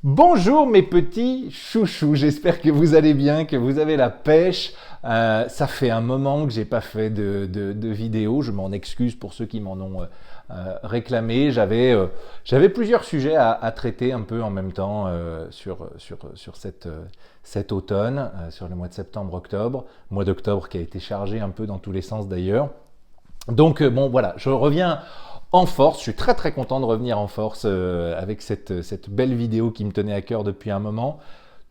Bonjour mes petits chouchous, j'espère que vous allez bien, que vous avez la pêche. Ça fait un moment que j'ai pas fait de vidéo, je m'en excuse pour ceux qui m'en ont réclamé. J'avais plusieurs sujets à traiter un peu en même temps sur cet automne, sur le mois de septembre-octobre, mois d'octobre qui a été chargé un peu dans tous les sens d'ailleurs. Donc bon voilà, je reviens en force. Je suis très très content de revenir en force avec cette belle vidéo qui me tenait à cœur depuis un moment.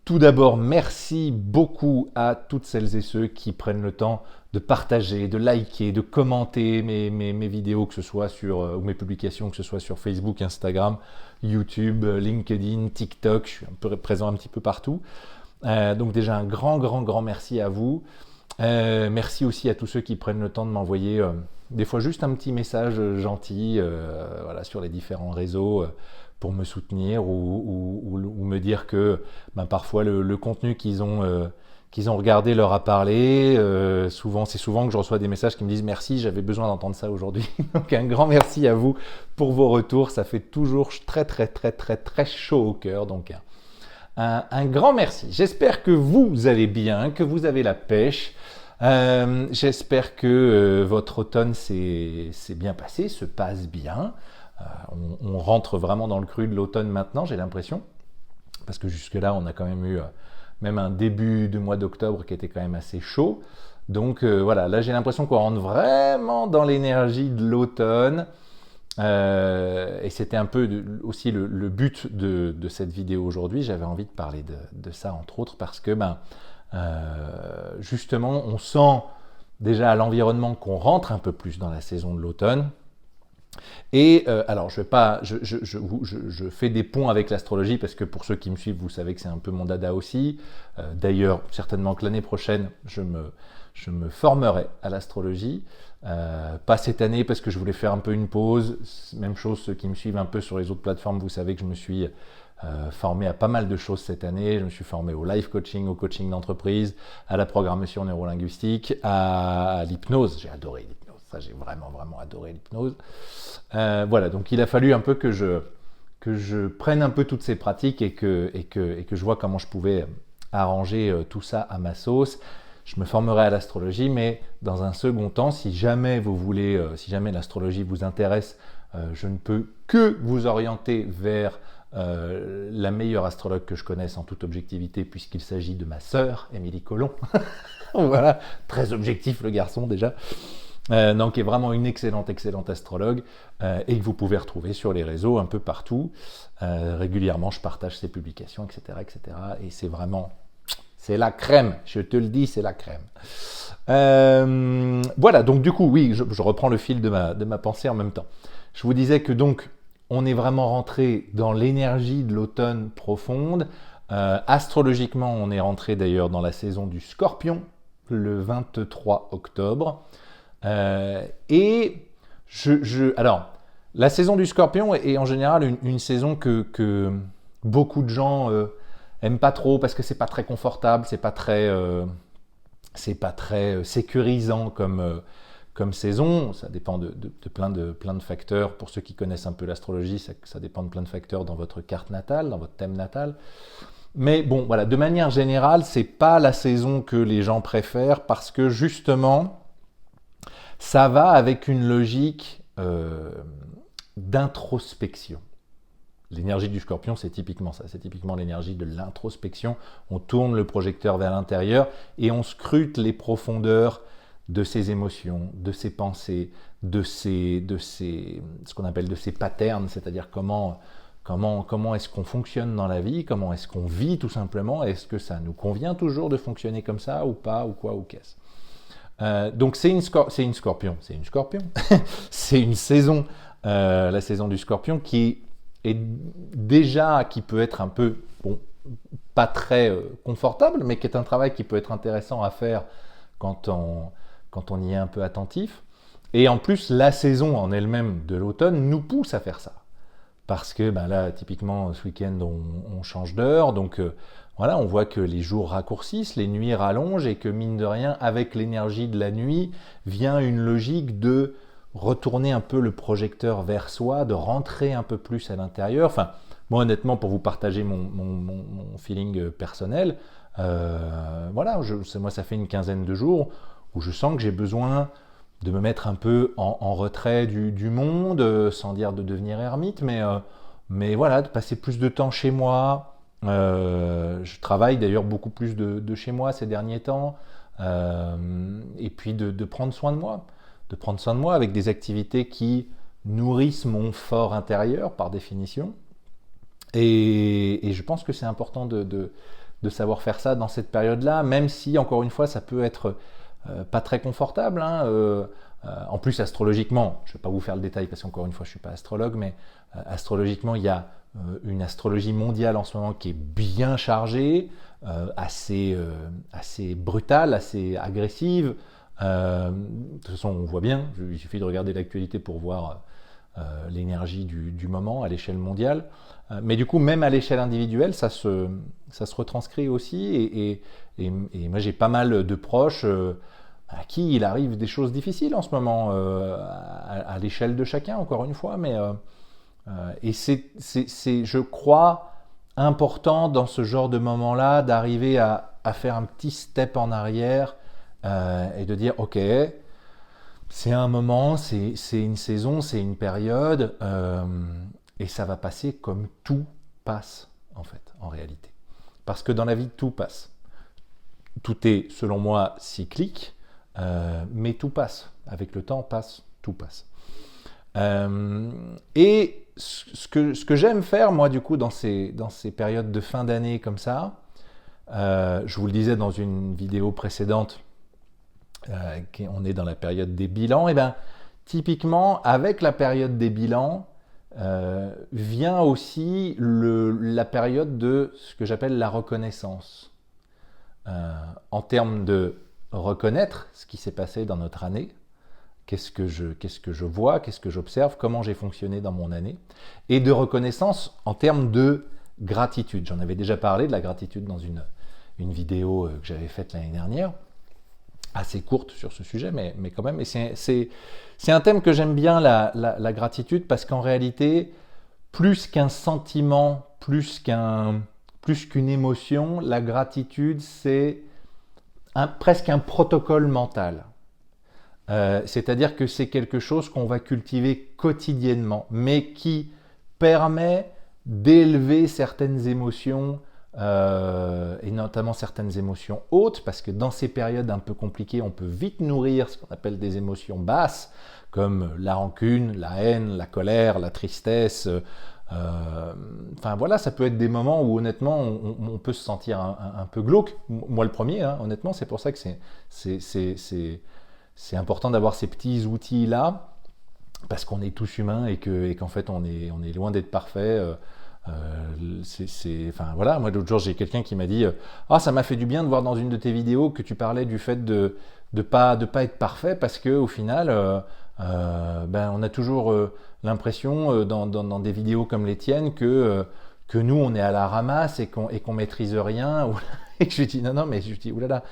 Tout d'abord, merci beaucoup à toutes celles et ceux qui prennent le temps de partager, de liker, de commenter mes vidéos, que ce soit ou mes publications, que ce soit sur Facebook, Instagram, YouTube, LinkedIn, TikTok. Je suis un peu présent un petit peu partout. Donc déjà un grand merci à vous. Merci aussi à tous ceux qui prennent le temps de m'envoyer des fois juste un petit message gentil voilà, sur les différents réseaux pour me soutenir ou me dire que parfois le contenu qu'ils ont regardé leur a parlé. C'est souvent que je reçois des messages qui me disent merci, j'avais besoin d'entendre ça aujourd'hui. Donc un grand merci à vous pour vos retours, ça fait toujours très chaud au cœur. Donc un grand merci. J'espère que vous allez bien, que vous avez la pêche. J'espère que votre automne s'est bien passé, se passe bien. On rentre vraiment dans le cru de l'automne maintenant, j'ai l'impression. Parce que jusque-là, on a quand même eu même un début de mois d'octobre qui était quand même assez chaud. Donc voilà, là j'ai l'impression qu'on rentre vraiment dans l'énergie de l'automne. Et c'était un peu aussi le but de cette vidéo aujourd'hui. J'avais envie de parler de ça entre autres parce que justement on sent déjà à l'environnement qu'on rentre un peu plus dans la saison de l'automne. Et alors je fais des ponts avec l'astrologie parce que pour ceux qui me suivent, vous savez que c'est un peu mon dada aussi. D'ailleurs, certainement que l'année prochaine, je me formerai à l'astrologie. Pas cette année parce que je voulais faire un peu une pause. Même chose, ceux qui me suivent un peu sur les autres plateformes, vous savez que je me suis formé à pas mal de choses cette année. Je me suis formé au life coaching, au coaching d'entreprise, à la programmation neurolinguistique, à l'hypnose. J'ai adoré l'hypnose. Ça, j'ai vraiment adoré l'hypnose. Voilà, donc il a fallu un peu que je prenne un peu toutes ces pratiques et que je vois comment je pouvais arranger tout ça à ma sauce. Je me formerai à l'astrologie, mais dans un second temps, si jamais vous voulez, si jamais l'astrologie vous intéresse, je ne peux que vous orienter vers la meilleure astrologue que je connaisse en toute objectivité, puisqu'il s'agit de ma sœur, Émilie Collomb. Voilà, très objectif le garçon déjà. Donc, qui est vraiment une excellente astrologue et que vous pouvez retrouver sur les réseaux un peu partout. Régulièrement, je partage ses publications, etc. Et c'est la crème, je te le dis, c'est la crème. Voilà, donc du coup, oui, je reprends le fil de ma pensée en même temps. Je vous disais que donc, on est vraiment rentré dans l'énergie de l'automne profonde. Astrologiquement, on est rentré d'ailleurs dans la saison du Scorpion, le 23 octobre. Alors, la saison du Scorpion est en général une saison que beaucoup de gens aiment pas trop parce que c'est pas très confortable, c'est pas très sécurisant comme saison. Ça dépend de plein de facteurs. Pour ceux qui connaissent un peu l'astrologie, ça dépend de plein de facteurs dans votre carte natale, dans votre thème natal. Mais bon, voilà, de manière générale, c'est pas la saison que les gens préfèrent parce que justement, ça va avec une logique d'introspection. L'énergie du Scorpion, c'est typiquement ça. C'est typiquement l'énergie de l'introspection. On tourne le projecteur vers l'intérieur et on scrute les profondeurs de ses émotions, de ses pensées, ce qu'on appelle de ses patterns, c'est-à-dire comment est-ce qu'on fonctionne dans la vie, comment est-ce qu'on vit tout simplement, est-ce que ça nous convient toujours de fonctionner comme ça ou pas, ou quoi, ou qu'est-ce. Donc c'est une scorpion, c'est une saison, la saison du Scorpion qui peut être un peu, bon, pas très confortable, mais qui est un travail qui peut être intéressant à faire quand on y est un peu attentif. Et en plus, la saison en elle-même de l'automne nous pousse à faire ça. Parce que là, typiquement, ce week-end, on change d'heure, donc voilà, on voit que les jours raccourcissent, les nuits rallongent et que mine de rien, avec l'énergie de la nuit, vient une logique de retourner un peu le projecteur vers soi, de rentrer un peu plus à l'intérieur. Enfin, Moi, honnêtement, pour vous partager mon feeling personnel, voilà, moi, ça fait une quinzaine de jours où je sens que j'ai besoin de me mettre un peu en retrait du monde, sans dire de devenir ermite, mais voilà, de passer plus de temps chez moi. Je travaille d'ailleurs beaucoup plus de chez moi ces derniers temps, et puis de prendre soin de moi, avec des activités qui nourrissent mon fort intérieur par définition. Et je pense que c'est important de savoir faire ça dans cette période-là, même si, encore une fois, ça peut être pas très confortable. Hein, en plus, astrologiquement, je ne vais pas vous faire le détail parce qu'encore une fois, je ne suis pas astrologue, mais astrologiquement, il y a une astrologie mondiale en ce moment qui est bien chargée, assez brutale, assez agressive. De toute façon, on voit bien, il suffit de regarder l'actualité pour voir l'énergie du moment à l'échelle mondiale. Mais du coup, même à l'échelle individuelle, ça se retranscrit aussi. Et moi, j'ai pas mal de proches à qui il arrive des choses difficiles en ce moment, à l'échelle de chacun, encore une fois. Et c'est, je crois, important dans ce genre de moment-là d'arriver à faire un petit step en arrière et de dire, OK, c'est un moment, c'est une saison, c'est une période, et ça va passer comme tout passe, en fait, en réalité. Parce que dans la vie, tout passe. Tout est, selon moi, cyclique, mais tout passe. Avec le temps, tout passe. Et ce que j'aime faire, moi, du coup, dans ces périodes de fin d'année comme ça, je vous le disais dans une vidéo précédente, on est dans la période des bilans, et bien typiquement avec la période des bilans vient aussi la période de ce que j'appelle la reconnaissance, en termes de reconnaître ce qui s'est passé dans notre année, qu'est-ce que je vois, qu'est-ce que j'observe, comment j'ai fonctionné dans mon année, et de reconnaissance en termes de gratitude. J'en avais déjà parlé de la gratitude dans une vidéo que j'avais faite l'année dernière, assez courte sur ce sujet, mais quand même. Et c'est un thème que j'aime bien, la gratitude, parce qu'en réalité, plus qu'un sentiment, plus qu'une émotion, la gratitude, c'est presque un protocole mental. C'est-à-dire que c'est quelque chose qu'on va cultiver quotidiennement, mais qui permet d'élever certaines émotions, et notamment certaines émotions hautes, parce que dans ces périodes un peu compliquées, on peut vite nourrir ce qu'on appelle des émotions basses, comme la rancune, la haine, la colère, la tristesse. Enfin voilà, ça peut être des moments où honnêtement on peut se sentir un peu glauque. Moi le premier, hein, honnêtement, c'est pour ça que c'est important d'avoir ces petits outils-là, parce qu'on est tous humains et qu'en fait on est loin d'être parfait. Enfin voilà, moi l'autre jour j'ai quelqu'un qui m'a dit ça m'a fait du bien de voir dans une de tes vidéos que tu parlais du fait de pas être parfait, parce que au final on a toujours l'impression dans des vidéos comme les tiennes que nous on est à la ramasse et qu'on maîtrise rien. Et je lui dis non, mais je lui dis oulala,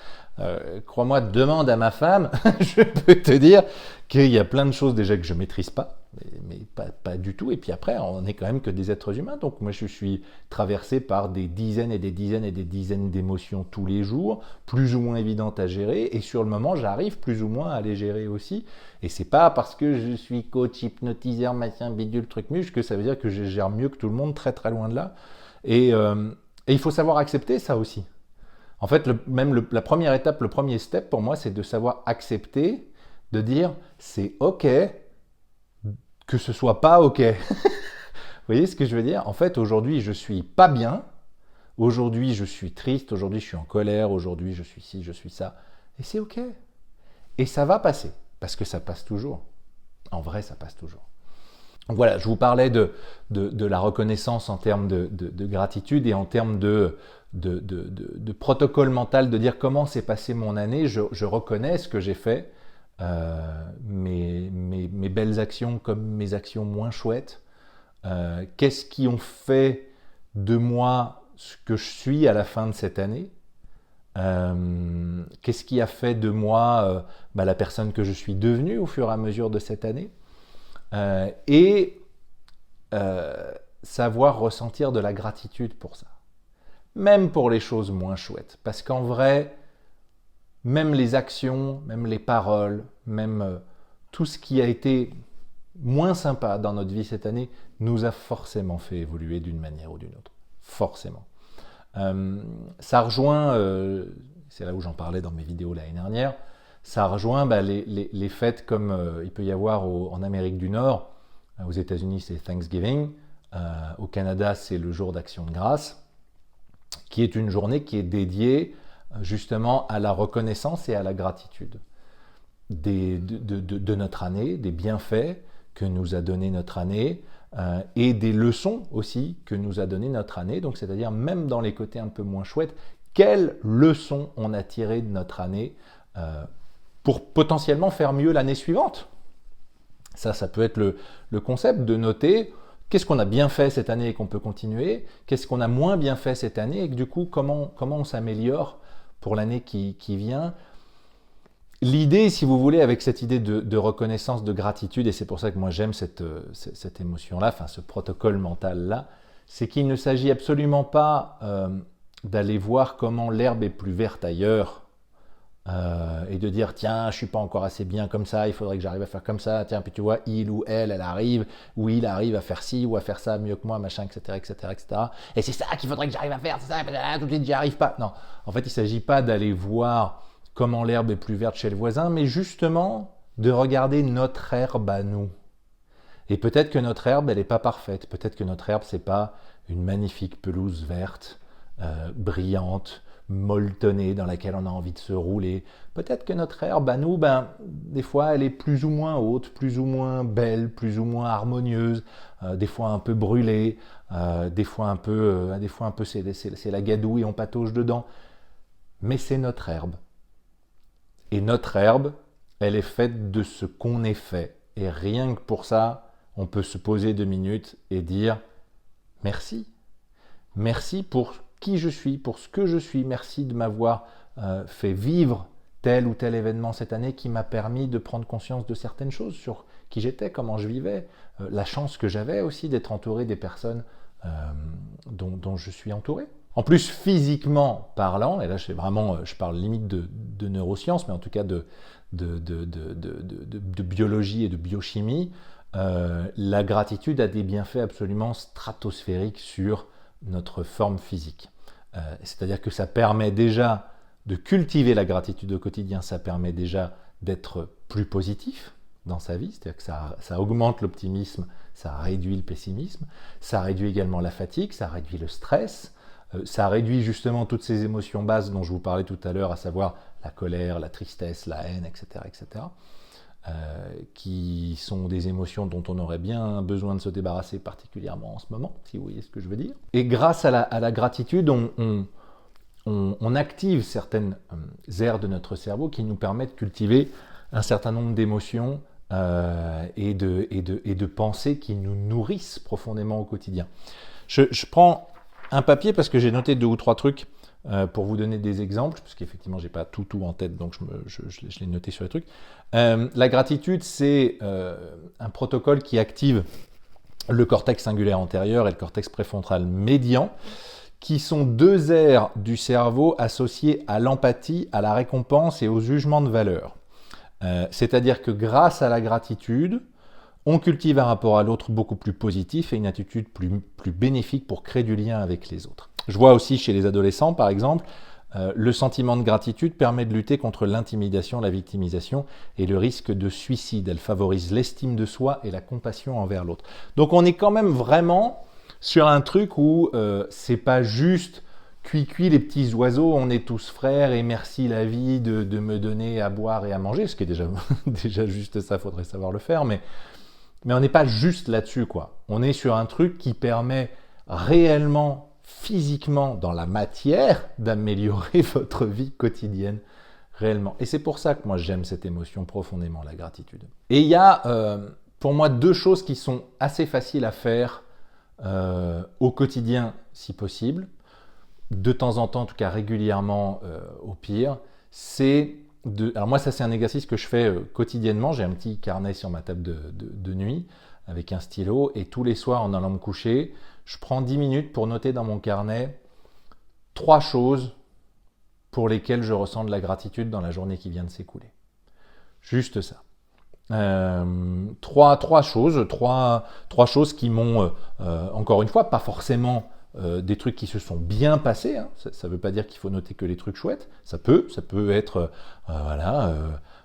crois-moi, demande à ma femme, je peux te dire qu'il y a plein de choses déjà que je maîtrise pas, mais pas du tout. Et puis après, on est quand même que des êtres humains. Donc moi, je suis traversé par des dizaines et des dizaines et des dizaines d'émotions tous les jours, plus ou moins évidentes à gérer. Et sur le moment, j'arrive plus ou moins à les gérer aussi. Et c'est pas parce que je suis coach, hypnotiseur, machin, bidule, truc muche, que ça veut dire que je gère mieux que tout le monde, très très loin de là. Et il faut savoir accepter ça aussi. En fait, la première étape, le premier step pour moi, c'est de savoir accepter, de dire c'est OK que ce soit pas OK. Vous voyez ce que je veux dire? En fait, aujourd'hui, je suis pas bien. Aujourd'hui, je suis triste. Aujourd'hui, je suis en colère. Aujourd'hui, je suis ci, je suis ça. Et c'est OK. Et ça va passer, parce que ça passe toujours. En vrai, ça passe toujours. Donc voilà, je vous parlais de la reconnaissance en termes de gratitude et en termes de protocole mental, de dire comment s'est passée mon année. Je reconnais ce que j'ai fait, mes belles actions comme mes actions moins chouettes. Qu'est-ce qui ont fait de moi ce que je suis à la fin de cette année? Qu'est-ce qui a fait de moi la personne que je suis devenue au fur et à mesure de cette année? savoir ressentir de la gratitude pour ça. Même pour les choses moins chouettes. Parce qu'en vrai, même les actions, même les paroles, même tout ce qui a été moins sympa dans notre vie cette année nous a forcément fait évoluer d'une manière ou d'une autre. Forcément. Ça rejoint, c'est là où j'en parlais dans mes vidéos l'année dernière, ça rejoint les fêtes comme il peut y avoir en Amérique du Nord. Aux États-Unis, c'est Thanksgiving. Au Canada, c'est le jour d'Action de grâce, qui est une journée qui est dédiée justement à la reconnaissance et à la gratitude de notre année, des bienfaits que nous a donné notre année et des leçons aussi que nous a donné notre année. Donc, c'est-à-dire même dans les côtés un peu moins chouettes, quelles leçons on a tirées de notre année pour potentiellement faire mieux l'année suivante. Ça peut être le concept de noter qu'est-ce qu'on a bien fait cette année et qu'on peut continuer, qu'est-ce qu'on a moins bien fait cette année et que du coup, comment on s'améliore pour l'année qui vient. L'idée, si vous voulez, avec cette idée de reconnaissance, de gratitude, et c'est pour ça que moi j'aime cette émotion-là, enfin ce protocole mental-là, c'est qu'il ne s'agit absolument pas d'aller voir comment l'herbe est plus verte ailleurs et de dire tiens, je suis pas encore assez bien comme ça, il faudrait que j'arrive à faire comme ça, tiens, puis tu vois, il ou elle arrive, ou il arrive à faire ci ou à faire ça mieux que moi, machin, etc., etc., etc. Et c'est ça qu'il faudrait que j'arrive à faire, c'est ça, tout de suite j'y arrive pas. Non, en fait, il s'agit pas d'aller voir comment l'herbe est plus verte chez le voisin, mais justement de regarder notre herbe à nous. Et peut-être que notre herbe, elle n'est pas parfaite. Peut-être que notre herbe, c'est pas une magnifique pelouse verte, brillante, molletonnée, dans laquelle on a envie de se rouler. Peut-être que notre herbe à nous, des fois, elle est plus ou moins haute, plus ou moins belle, plus ou moins harmonieuse, des fois un peu brûlée, des fois un peu c'est la gadoue et on patauge dedans. Mais c'est notre herbe. Et notre herbe, elle est faite de ce qu'on est fait. Et rien que pour ça, on peut se poser 2 minutes et dire merci. Merci pour qui je suis, pour ce que je suis. Merci de m'avoir fait vivre tel ou tel événement cette année qui m'a permis de prendre conscience de certaines choses sur qui j'étais, comment je vivais, la chance que j'avais aussi d'être entouré des personnes dont je suis entouré. En plus, physiquement parlant, et là je parle limite de neurosciences, mais en tout cas de biologie et de biochimie, la gratitude a des bienfaits absolument stratosphériques sur notre forme physique. C'est-à-dire que ça permet déjà de cultiver la gratitude au quotidien, ça permet déjà d'être plus positif dans sa vie, c'est-à-dire que ça augmente l'optimisme, ça réduit le pessimisme, ça réduit également la fatigue, ça réduit le stress, ça réduit justement toutes ces émotions basses dont je vous parlais tout à l'heure, à savoir la colère, la tristesse, la haine, etc., etc., qui sont des émotions dont on aurait bien besoin de se débarrasser, particulièrement en ce moment, si vous voyez ce que je veux dire. Et grâce à la gratitude, on active certaines aires de notre cerveau qui nous permettent de cultiver un certain nombre d'émotions et de pensées qui nous nourrissent profondément au quotidien. Je prends un papier parce que j'ai noté 2 ou 3 trucs pour vous donner des exemples, parce qu'effectivement, je n'ai pas tout en tête, donc je l'ai noté sur les trucs. La gratitude, c'est un protocole qui active le cortex singulaire antérieur et le cortex préfrontal médian, qui sont 2 aires du cerveau associées à l'empathie, à la récompense et au jugement de valeur. C'est-à-dire que grâce à la gratitude, on cultive un rapport à l'autre beaucoup plus positif et une attitude plus bénéfique pour créer du lien avec les autres. Je vois aussi chez les adolescents, par exemple, le sentiment de gratitude permet de lutter contre l'intimidation, la victimisation et le risque de suicide. Elle favorise l'estime de soi et la compassion envers l'autre. Donc on est quand même vraiment sur un truc où c'est pas juste cuit les petits oiseaux, on est tous frères et merci la vie de me donner à boire et à manger, ce qui est déjà juste ça, faudrait savoir le faire, mais on n'est pas juste là-dessus, quoi. On est sur un truc qui permet réellement, physiquement, dans la matière, d'améliorer votre vie quotidienne, réellement. Et c'est pour ça que moi j'aime cette émotion profondément, la gratitude. Et il y a, pour moi, 2 choses qui sont assez faciles à faire au quotidien, si possible, de temps en temps, en tout cas régulièrement au pire, alors moi, ça c'est un exercice que je fais quotidiennement. J'ai un petit carnet sur ma table de nuit avec un stylo et tous les soirs en allant me coucher, je prends 10 minutes pour noter dans mon carnet 3 choses pour lesquelles je ressens de la gratitude dans la journée qui vient de s'écouler. Juste ça. Trois choses qui m'ont, encore une fois, pas forcément des trucs qui se sont bien passés. Hein. Ça ne veut pas dire qu'il faut noter que les trucs chouettes. Ça peut être,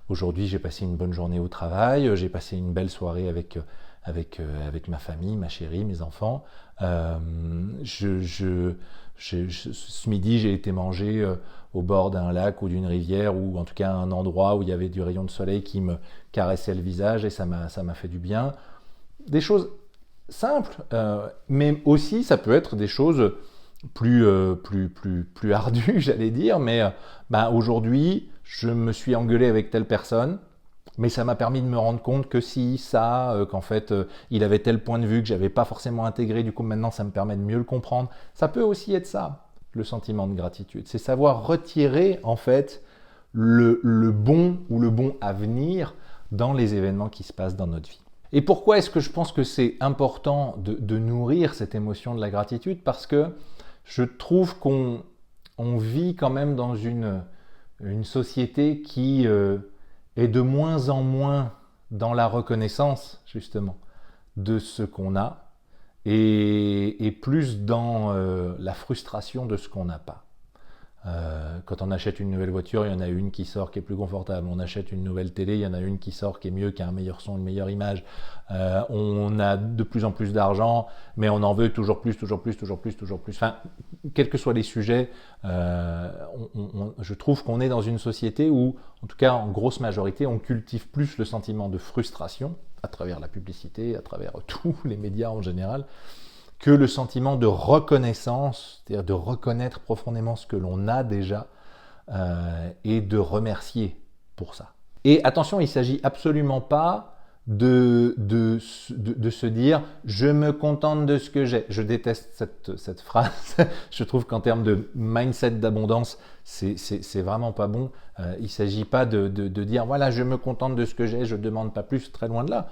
aujourd'hui j'ai passé une bonne journée au travail, j'ai passé une belle soirée avec ma famille, ma chérie, mes enfants. Ce midi, j'ai été manger au bord d'un lac ou d'une rivière, ou en tout cas un endroit où il y avait du rayon de soleil qui me caressait le visage, et ça m'a fait du bien. Des choses simples, mais aussi ça peut être des choses plus ardues, j'allais dire. Mais aujourd'hui, je me suis engueulé avec telle personne, mais ça m'a permis de me rendre compte que qu'en fait, il avait tel point de vue que j'avais pas forcément intégré, du coup maintenant ça me permet de mieux le comprendre. Ça peut aussi être ça, le sentiment de gratitude. C'est savoir retirer en fait le bon ou le bon à venir dans les événements qui se passent dans notre vie. Et pourquoi est-ce que je pense que c'est important de nourrir cette émotion de la gratitude? Parce que je trouve qu'on vit quand même dans une société qui est de moins en moins dans la reconnaissance, justement, de ce qu'on a, et plus dans la frustration de ce qu'on n'a pas. Quand on achète une nouvelle voiture, il y en a une qui sort qui est plus confortable. On achète une nouvelle télé, il y en a une qui sort qui est mieux, qui a un meilleur son, une meilleure image. On a de plus en plus d'argent, mais on en veut toujours plus. Enfin, quels que soient les sujets, je trouve qu'on est dans une société où, en tout cas en grosse majorité, on cultive plus le sentiment de frustration à travers la publicité, à travers tous les médias en général, que le sentiment de reconnaissance, c'est-à-dire de reconnaître profondément ce que l'on a déjà et de remercier pour ça. Et attention, il ne s'agit absolument pas de se dire « je me contente de ce que j'ai ». Je déteste cette phrase. Je trouve qu'en termes de mindset d'abondance, c'est vraiment pas bon. Il ne s'agit pas de dire « voilà, je me contente de ce que j'ai, je ne demande pas plus », très loin de là.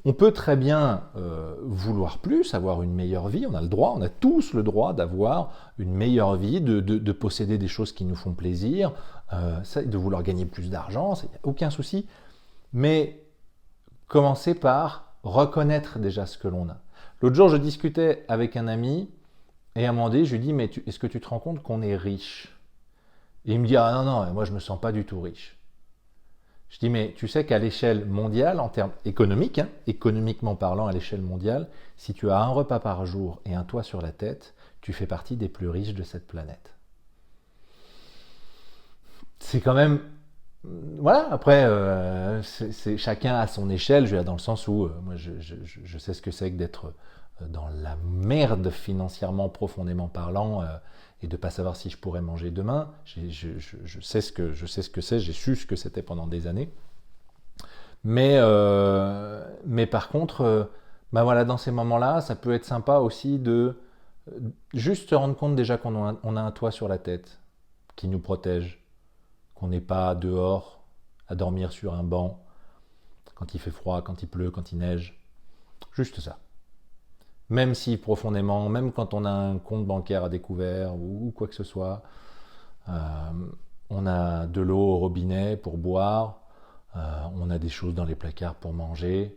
On peut très bien vouloir plus, avoir une meilleure vie, on a le droit, on a tous le droit d'avoir une meilleure vie, de posséder des choses qui nous font plaisir, de vouloir gagner plus d'argent, il n'y a aucun souci. Mais commencer par reconnaître déjà ce que l'on a. L'autre jour, je discutais avec un ami, et à un moment donné, je lui dis « mais est-ce que tu te rends compte qu'on est riche ?» Et il me dit « ah non, moi je ne me sens pas du tout riche ». Je dis, mais tu sais qu'à l'échelle mondiale, en termes économiques, hein, économiquement parlant à l'échelle mondiale, si tu as un repas par jour et un toit sur la tête, tu fais partie des plus riches de cette planète. C'est quand même... Voilà, après, chacun à son échelle, je veux dire, dans le sens où moi je sais ce que c'est que d'être dans la merde financièrement, profondément parlant, et de ne pas savoir si je pourrais manger demain. Je sais ce que c'est, j'ai su ce que c'était pendant des années. Mais par contre, voilà, dans ces moments-là, ça peut être sympa aussi de juste se rendre compte déjà qu'on a un toit sur la tête qui nous protège, qu'on n'est pas dehors à dormir sur un banc quand il fait froid, quand il pleut, quand il neige. Juste ça. Même si profondément, même quand on a un compte bancaire à découvert ou quoi que ce soit, on a de l'eau au robinet pour boire, on a des choses dans les placards pour manger.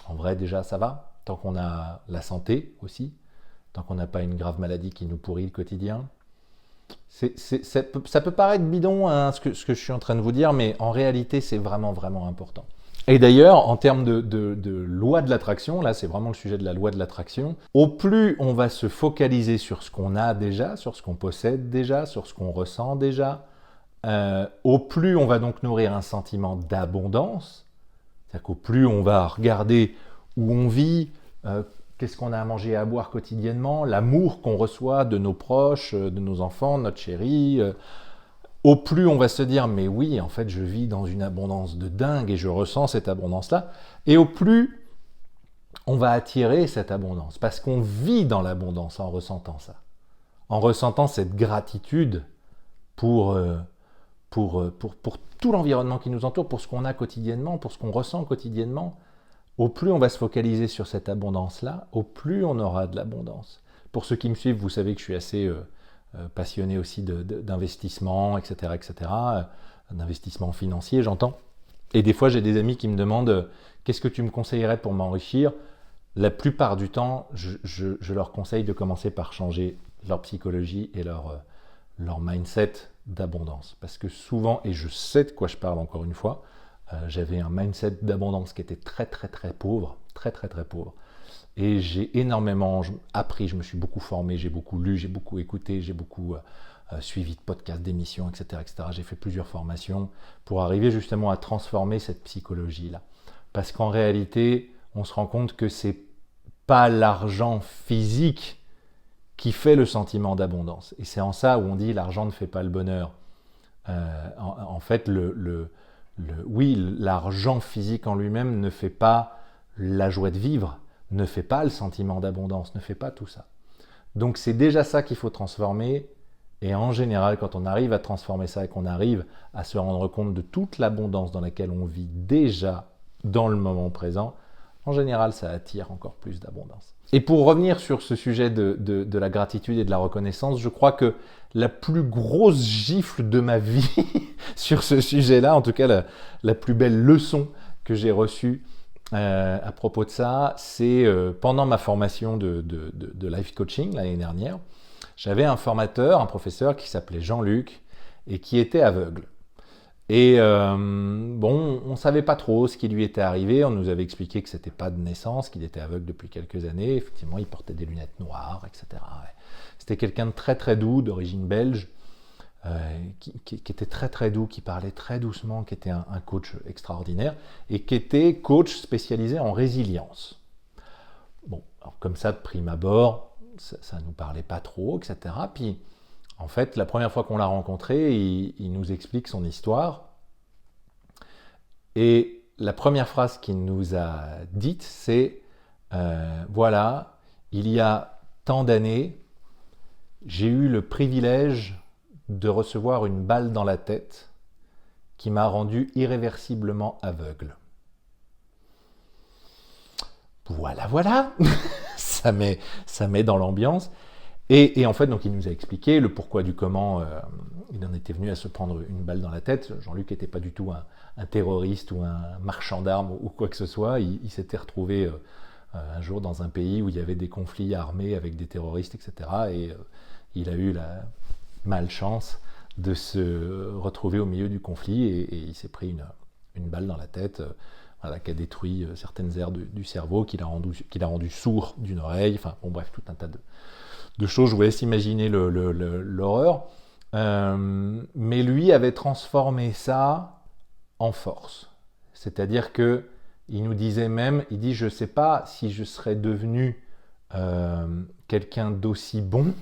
En vrai, déjà, ça va. Tant qu'on a la santé aussi, tant qu'on n'a pas une grave maladie qui nous pourrit le quotidien. Ça peut paraître bidon, hein, ce que je suis en train de vous dire, mais en réalité, c'est vraiment, vraiment important. Et d'ailleurs, en termes de loi de l'attraction, là c'est vraiment le sujet de la loi de l'attraction, au plus on va se focaliser sur ce qu'on a déjà, sur ce qu'on possède déjà, sur ce qu'on ressent déjà, au plus on va donc nourrir un sentiment d'abondance, c'est-à-dire qu'au plus on va regarder où on vit, qu'est-ce qu'on a à manger et à boire quotidiennement, l'amour qu'on reçoit de nos proches, de nos enfants, de notre chérie, au plus on va se dire « mais oui, en fait, je vis dans une abondance de dingue et je ressens cette abondance-là », et au plus on va attirer cette abondance, parce qu'on vit dans l'abondance en ressentant ça, en ressentant cette gratitude pour tout l'environnement qui nous entoure, pour ce qu'on a quotidiennement, pour ce qu'on ressent quotidiennement. au plus on va se focaliser sur cette abondance-là, au plus on aura de l'abondance. Pour ceux qui me suivent, vous savez que je suis assez passionné aussi d'investissement, etc., d'investissement financier, j'entends. Et des fois, j'ai des amis qui me demandent qu'est-ce que tu me conseillerais pour m'enrichir. La plupart du temps, je leur conseille de commencer par changer leur psychologie et leur mindset d'abondance. Parce que souvent, et je sais de quoi je parle encore une fois, j'avais un mindset d'abondance qui était très très très pauvre, très très très pauvre. Et j'ai énormément appris, je me suis beaucoup formé, j'ai beaucoup lu, j'ai beaucoup écouté, j'ai beaucoup suivi de podcasts, d'émissions, etc., etc. J'ai fait plusieurs formations pour arriver justement à transformer cette psychologie-là. Parce qu'en réalité, on se rend compte que c'est pas l'argent physique qui fait le sentiment d'abondance. Et c'est en ça où on dit l'argent ne fait pas le bonheur. En fait, oui, l'argent physique en lui-même ne fait pas la joie de vivre, ne fait pas le sentiment d'abondance, ne fait pas tout ça. Donc c'est déjà ça qu'il faut transformer. Et en général, quand on arrive à transformer ça et qu'on arrive à se rendre compte de toute l'abondance dans laquelle on vit déjà dans le moment présent, en général, ça attire encore plus d'abondance. Et pour revenir sur ce sujet de la gratitude et de la reconnaissance, je crois que la plus grosse gifle de ma vie sur ce sujet-là, en tout cas la plus belle leçon que j'ai reçue à propos de ça, c'est pendant ma formation de life coaching l'année dernière, j'avais un formateur, un professeur qui s'appelait Jean-Luc et qui était aveugle. Et bon, on ne savait pas trop ce qui lui était arrivé. On nous avait expliqué que ce n'était pas de naissance, qu'il était aveugle depuis quelques années. Effectivement, il portait des lunettes noires, etc. C'était quelqu'un de très très doux, d'origine belge, qui était très très doux, qui parlait très doucement, qui était un coach extraordinaire et qui était coach spécialisé en résilience. Bon, alors comme ça, de prime abord, ça ne nous parlait pas trop, etc. Puis, en fait, la première fois qu'on l'a rencontré, il nous explique son histoire. Et la première phrase qu'il nous a dite, c'est voilà, il y a tant d'années, j'ai eu le privilège de recevoir une balle dans la tête qui m'a rendu irréversiblement aveugle. Voilà, ça met dans l'ambiance. Et en fait, donc, il nous a expliqué le pourquoi du comment il en était venu à se prendre une balle dans la tête. Jean-Luc n'était pas du tout un terroriste ou un marchand d'armes ou quoi que ce soit. Il s'était retrouvé un jour dans un pays où il y avait des conflits armés avec des terroristes, etc. Et il a eu la malchance de se retrouver au milieu du conflit et il s'est pris une balle dans la tête voilà, qui a détruit certaines aires du cerveau, qui l'a rendu sourd d'une oreille. Enfin, bon, bref, tout un tas de choses, je vous laisse imaginer l'horreur. Mais lui avait transformé ça en force. C'est-à-dire qu'il nous disait même, il dit, je ne sais pas si je serais devenu quelqu'un d'aussi bon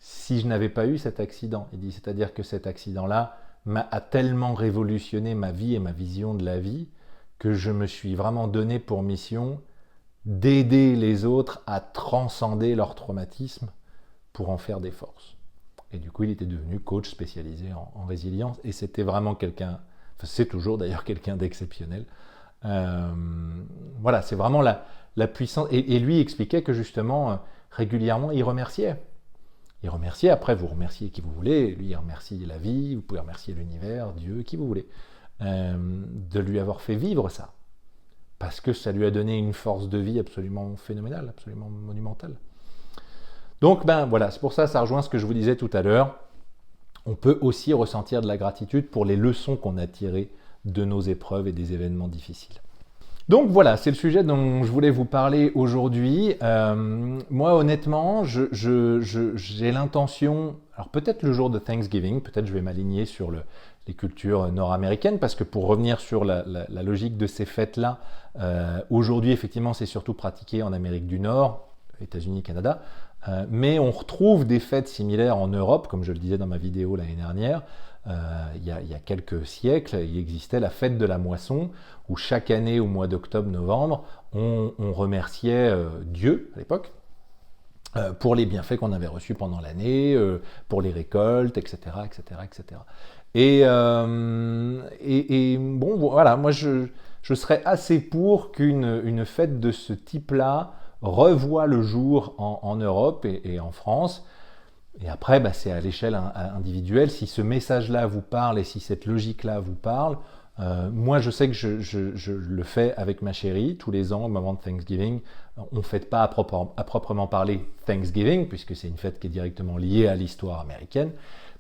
si je n'avais pas eu cet accident. Il dit, c'est-à-dire que cet accident-là a tellement révolutionné ma vie et ma vision de la vie que je me suis vraiment donné pour mission d'aider les autres à transcender leur traumatisme pour en faire des forces. Et du coup, il était devenu coach spécialisé en résilience. Et c'était vraiment quelqu'un, enfin, c'est toujours d'ailleurs quelqu'un d'exceptionnel. Voilà, c'est vraiment la puissance. Et lui expliquait que justement, régulièrement, il remerciait. Il remerciait, après vous remerciez qui vous voulez. Lui, il remercie la vie, vous pouvez remercier l'univers, Dieu, qui vous voulez. De lui avoir fait vivre ça. Parce que ça lui a donné une force de vie absolument phénoménale, absolument monumentale. Donc, ben voilà, c'est pour ça, ça rejoint ce que je vous disais tout à l'heure. On peut aussi ressentir de la gratitude pour les leçons qu'on a tirées de nos épreuves et des événements difficiles. Donc voilà, c'est le sujet dont je voulais vous parler aujourd'hui. Moi, honnêtement, j'ai l'intention, alors peut-être le jour de Thanksgiving, peut-être je vais m'aligner sur les cultures nord-américaines, parce que pour revenir sur la logique de ces fêtes-là, aujourd'hui, effectivement, c'est surtout pratiqué en Amérique du Nord, États-Unis, Canada, mais on retrouve des fêtes similaires en Europe, comme je le disais dans ma vidéo l'année dernière. Il y a quelques siècles, il existait la fête de la moisson, où chaque année, au mois d'octobre-novembre, on remerciait Dieu, à l'époque, pour les bienfaits qu'on avait reçus pendant l'année, pour les récoltes, etc., etc., etc. Et bon, voilà, moi, je serais assez pour qu'une fête de ce type-là revoie le jour en Europe et en France. Et après, bah, c'est à l'échelle individuelle. Si ce message-là vous parle et si cette logique-là vous parle, moi, je sais que je le fais avec ma chérie tous les ans au moment de Thanksgiving. On ne fête pas à proprement parler Thanksgiving, puisque c'est une fête qui est directement liée à l'histoire américaine,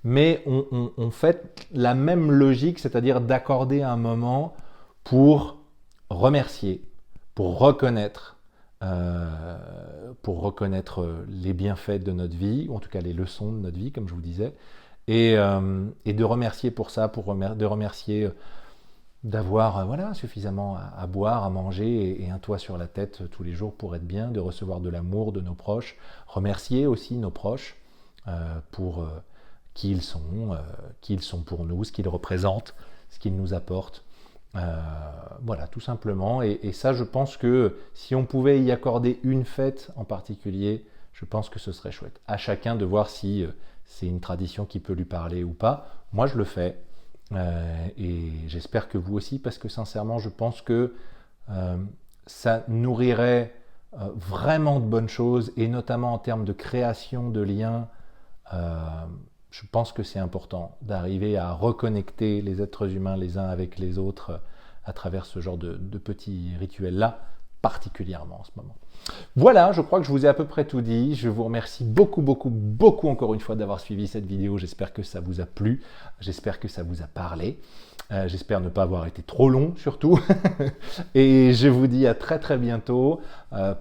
mais on fête la même logique, c'est-à-dire d'accorder un moment pour remercier, pour reconnaître les bienfaits de notre vie, ou en tout cas les leçons de notre vie, comme je vous disais, et de remercier pour ça, de remercier d'avoir voilà, suffisamment à boire, à manger et un toit sur la tête tous les jours pour être bien, de recevoir de l'amour de nos proches, remercier aussi nos proches pour qui ils sont pour nous, ce qu'ils représentent, ce qu'ils nous apportent. Voilà, tout simplement. Et ça, je pense que si on pouvait y accorder une fête en particulier, je pense que ce serait chouette. À chacun de voir si c'est une tradition qui peut lui parler ou pas. Moi, je le fais. Et j'espère que vous aussi, parce que sincèrement, je pense que ça nourrirait vraiment de bonnes choses, et notamment en termes de création de liens. Je pense que c'est important d'arriver à reconnecter les êtres humains les uns avec les autres à travers ce genre de petits rituels-là, particulièrement en ce moment. Voilà, je crois que je vous ai à peu près tout dit. Je vous remercie beaucoup encore une fois d'avoir suivi cette vidéo. J'espère que ça vous a plu, j'espère que ça vous a parlé. J'espère ne pas avoir été trop long surtout. Et je vous dis à très bientôt.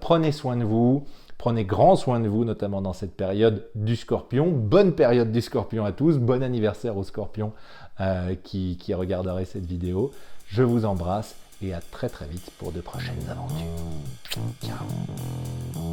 Prenez soin de vous. Prenez grand soin de vous, notamment dans cette période du Scorpion. Bonne période du Scorpion à tous. Bon anniversaire aux Scorpions qui regarderaient cette vidéo. Je vous embrasse et à très vite pour de prochaines aventures. Ciao.